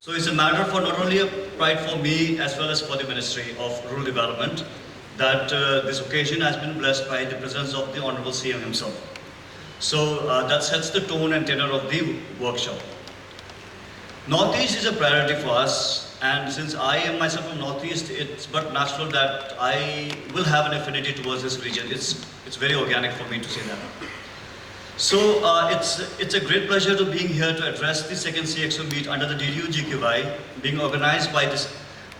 So it's a matter for not only a pride for me as well as for the Ministry of Rural Development that this occasion has been blessed by the presence of the Honorable CM himself. So that sets the tone and tenor of the workshop. Northeast is a priority for us, and since I am myself from Northeast, it's but natural that I will have an affinity towards this region. It's very organic for me to say that. So it's a great pleasure to being here to address the second CXO meet under the DDU-GKY being organized by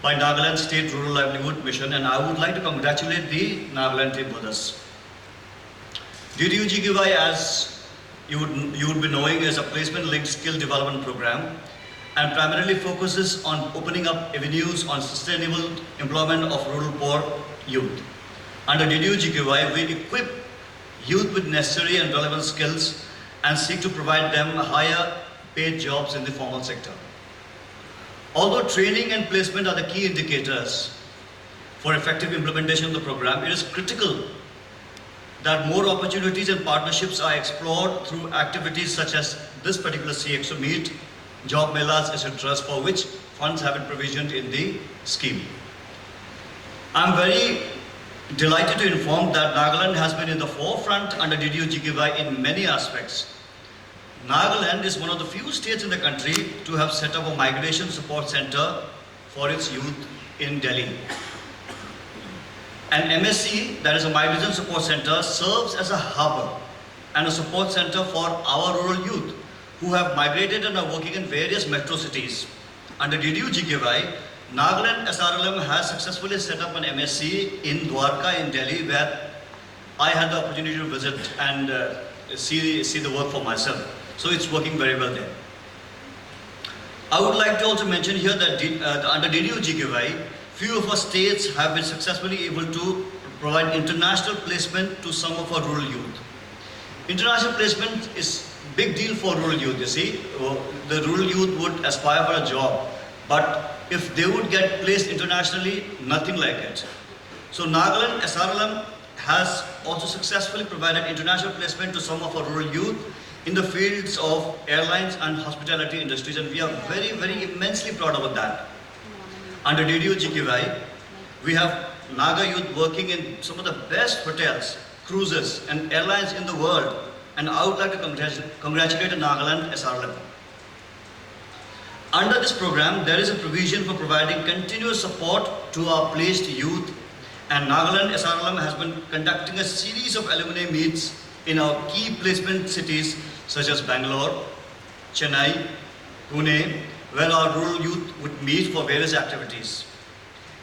Nagaland State Rural Livelihood Mission, and I would like to congratulate the Nagaland team with us. DDU-GKY, as you would be knowing, is a placement-linked skill development program and primarily focuses on opening up avenues on sustainable employment of rural poor youth. Under DDU-GKY, we equip youth with necessary and relevant skills and seek to provide them higher paid jobs in the formal sector. Although training and placement are the key indicators for effective implementation of the program, it is critical that more opportunities and partnerships are explored through activities such as this particular CXO meet, job melas, etc., for which funds have been provisioned in the scheme. I'm very delighted to inform that Nagaland has been in the forefront under DDU-GKY in many aspects. Nagaland is one of the few states in the country to have set up a migration support center for its youth in Delhi. An MSC, that is a migration support center, serves as a hub and a support center for our rural youth who have migrated and are working in various metro cities. Under DDU-GKY, Nagaland NSRLM has successfully set up an MSC in Dwarka in Delhi, where I had the opportunity to visit and see the work for myself. So it's working very well there. I would like to also mention here that under DDU-GKY, few of our states have been successfully able to provide international placement to some of our rural youth. International placement is a big deal for rural youth, you see. The rural youth would aspire for a job, but if they would get placed internationally, nothing like it. So Nagaland NSRLM has also successfully provided international placement to some of our rural youth in the fields of airlines and hospitality industries, and we are very, very immensely proud about that. Under DDU-GKY, we have Naga youth working in some of the best hotels, cruises and airlines in the world, and I would like to congratulate Nagaland NSRLM. Under this program, there is a provision for providing continuous support to our placed youth, and Nagaland NSRLM has been conducting a series of alumni meets in our key placement cities such as Bangalore, Chennai, Pune, where our rural youth would meet for various activities.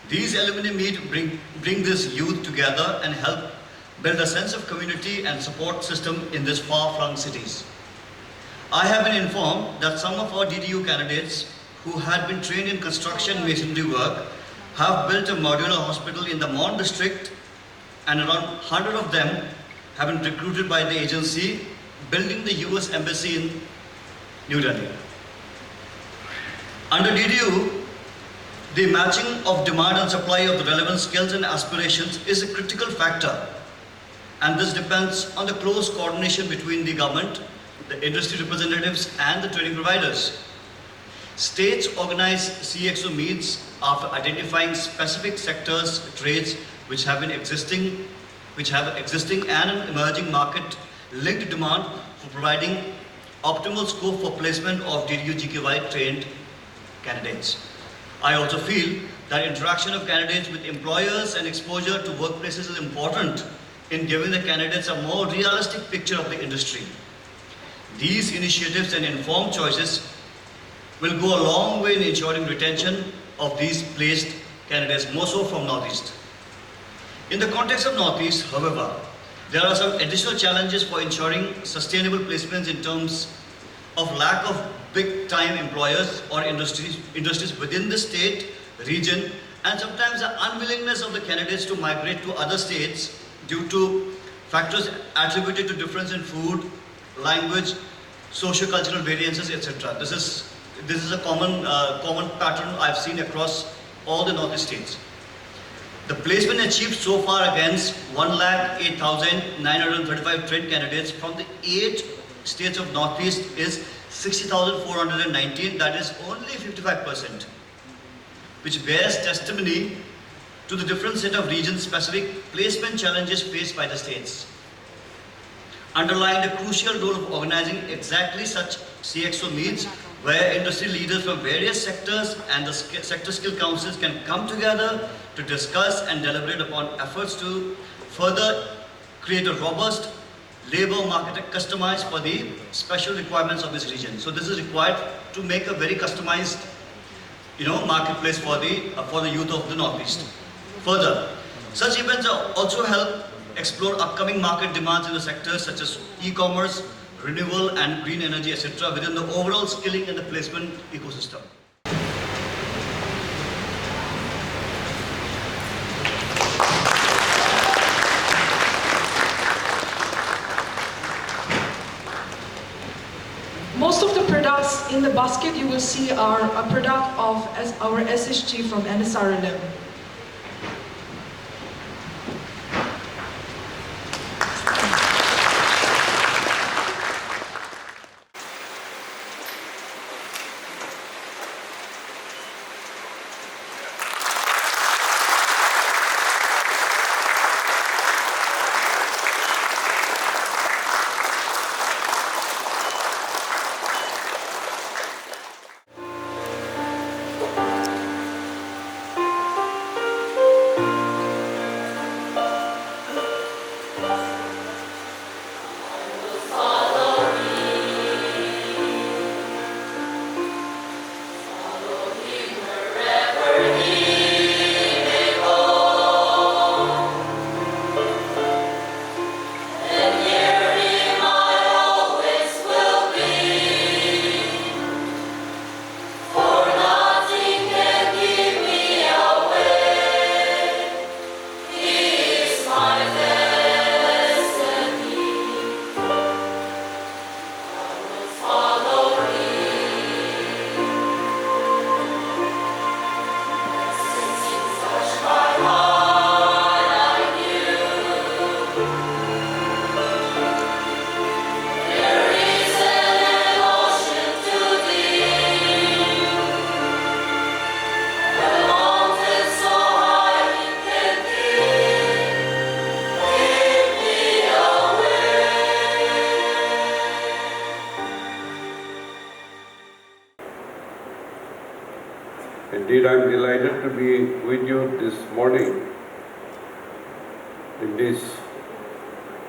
These alumni meet bring this youth together and help build a sense of community and support system in these far-flung cities. I have been informed that some of our DDU candidates who had been trained in construction masonry work have built a modular hospital in the Mon district, and around 100 of them have been recruited by the agency building the US Embassy in New Delhi. Under DDU, the matching of demand and supply of the relevant skills and aspirations is a critical factor, and this depends on the close coordination between the government, the industry representatives and the training providers. States organize CXO meets after identifying specific sectors, trades which have existing and an emerging market linked demand for providing optimal scope for placement of DDU-GKY trained candidates. I also feel that interaction of candidates with employers and exposure to workplaces is important in giving the candidates a more realistic picture of the industry. These initiatives and informed choices will go a long way in ensuring retention of these placed candidates, more so from Northeast. In the context of Northeast, however, there are some additional challenges for ensuring sustainable placements in terms of lack of big-time employers or industries within the state, region, and sometimes the unwillingness of the candidates to migrate to other states due to factors attributed to difference in food, language, socio-cultural variances, etc. This is a common pattern I've seen across all the Northeast states. The placement achieved so far against 108,935 trained candidates from the 8 states of Northeast is 60,419, that is only 55%, which bears testimony to the different set of region-specific placement challenges faced by the states, underlying the crucial role of organizing exactly such CXO meets where industry leaders from various sectors and the sector skill councils can come together to discuss and deliberate upon efforts to further create a robust labor market customized for the special requirements of this region. So this is required to make a very customized, marketplace for the youth of the Northeast. Further, such events also help explore upcoming market demands in the sectors such as e-commerce, renewable and green energy, etc. within the overall skilling and the placement ecosystem. Most of the products in the basket you will see are a product of our SSG from NSRLM. Indeed, I'm delighted to be with you this morning in this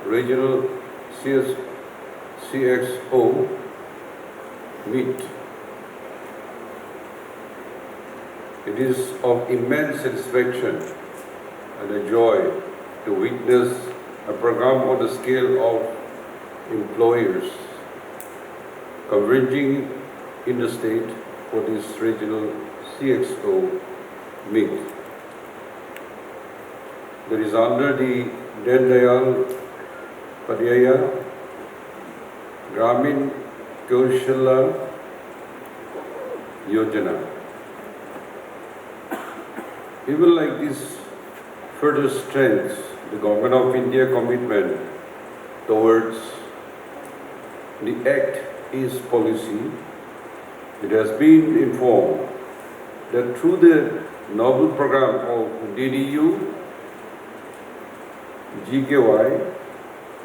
Regional CXO Meet. It is of immense satisfaction and a joy to witness a program on the scale of employers converging in the state for this Regional CXO Meet. That is under the Dayal, Upadhyaya, Grameen, Kaushalya, Yojana. Even like this further strengthens the Government of India commitment towards the Act East policy. It has been informed that through the novel program of DDU-GKY,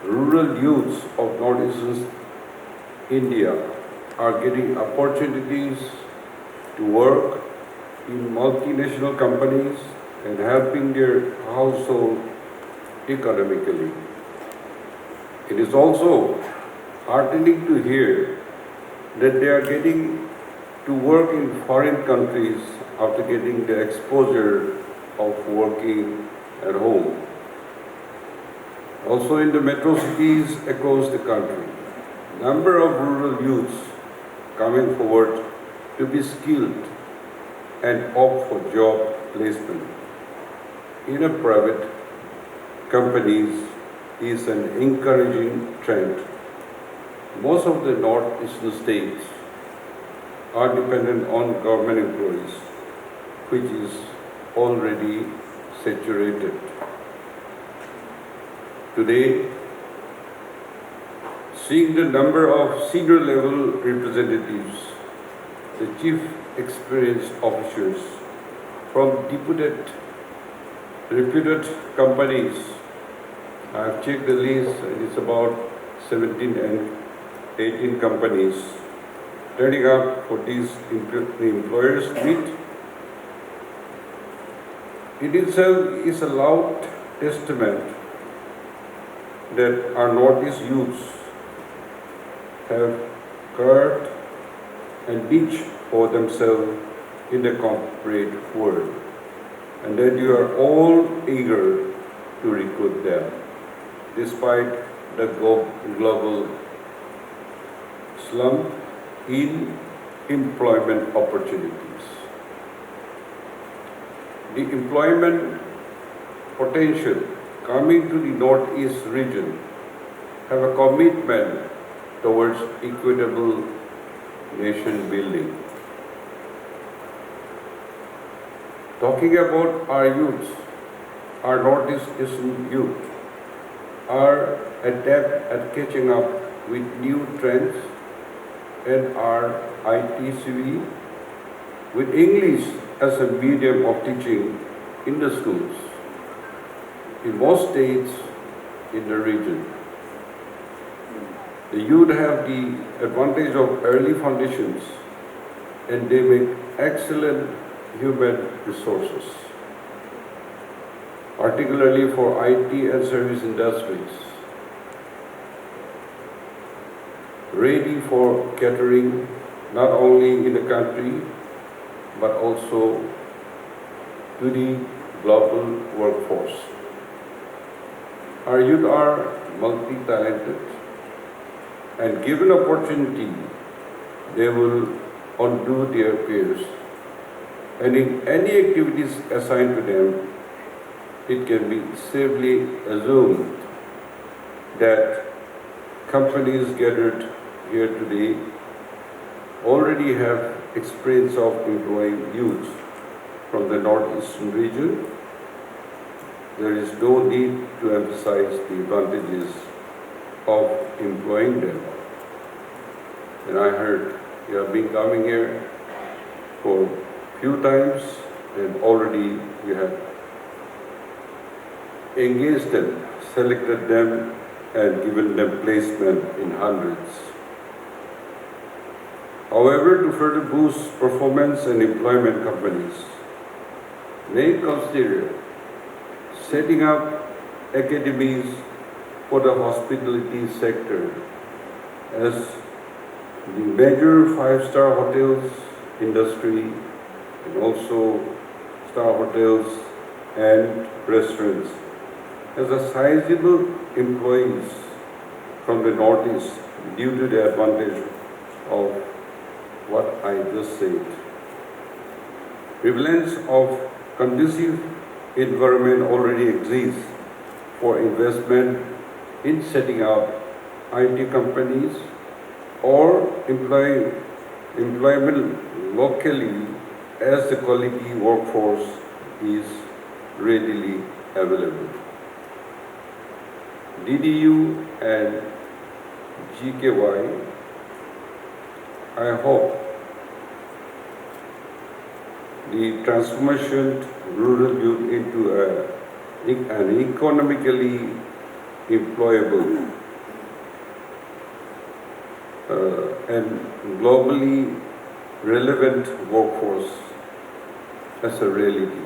rural youths of northeastern India are getting opportunities to work in multinational companies and helping their household economically. It is also heartening to hear that they are getting to work in foreign countries after getting the exposure of working at home. Also in the metro cities across the country, number of rural youths coming forward to be skilled and opt for job placement in a private companies is an encouraging trend. Most of the northeastern states are dependent on government employees, which is already saturated. Today, Seeing the number of senior level representatives, the chief experienced officers from reputed companies, I have checked the list and it's about 17 and 18 companies turning up for these employers meet. It itself is a loud testament that our Northeast youths have carved a niche for themselves in the corporate world, and that you are all eager to recruit them, despite the global slump in employment opportunities. The employment potential coming to the Northeast region have a commitment towards equitable nation building. Talking about our youth, our Northeast Asian youth are adept at catching up with new trends and are ITCV with English as a medium of teaching in the schools in most states in the region. The youth have the advantage of early foundations and they make excellent human resources, particularly for IT and service industries, ready for catering not only in the country but also to the global workforce. Our youth are multi-talented and given opportunity, they will outdo their peers. And in any activities assigned to them, it can be safely assumed that companies gathered here today already have experience of employing youth from the northeastern region. There is no need to emphasize the advantages of employing them. And I heard you have been coming here for few times and already you have engaged them, selected them and given them placement in hundreds. However, to further boost performance and employment, companies may consider setting up academies for the hospitality sector as the major 5-star hotels industry and also star hotels and restaurants has a sizable employees from the Northeast due to the advantage of what I just said. Prevalence of conducive environment already exists for investment in setting up IT companies or employment locally as the quality workforce is readily available. DDU and GKY, I hope the transformation rural youth into an economically employable and globally relevant workforce as a reality.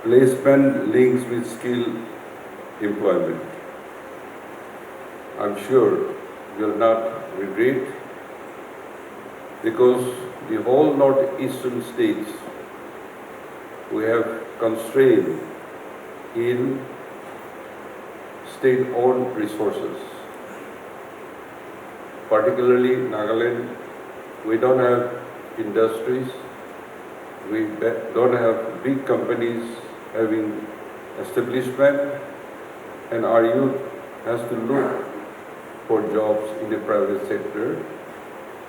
Placement links with skill employment. I'm sure you will not regret because the whole northeastern states we have constrained in state-owned resources. Particularly Nagaland, we don't have industries, we don't have big companies having establishment, and our youth has to look for jobs in the private sector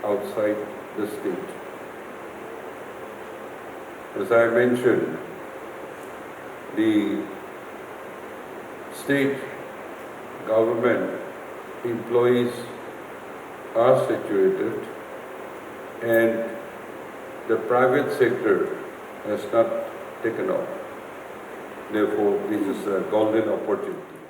outside the state. As I mentioned, the state government employees are situated and the private sector has not taken off. Therefore, this is a golden opportunity.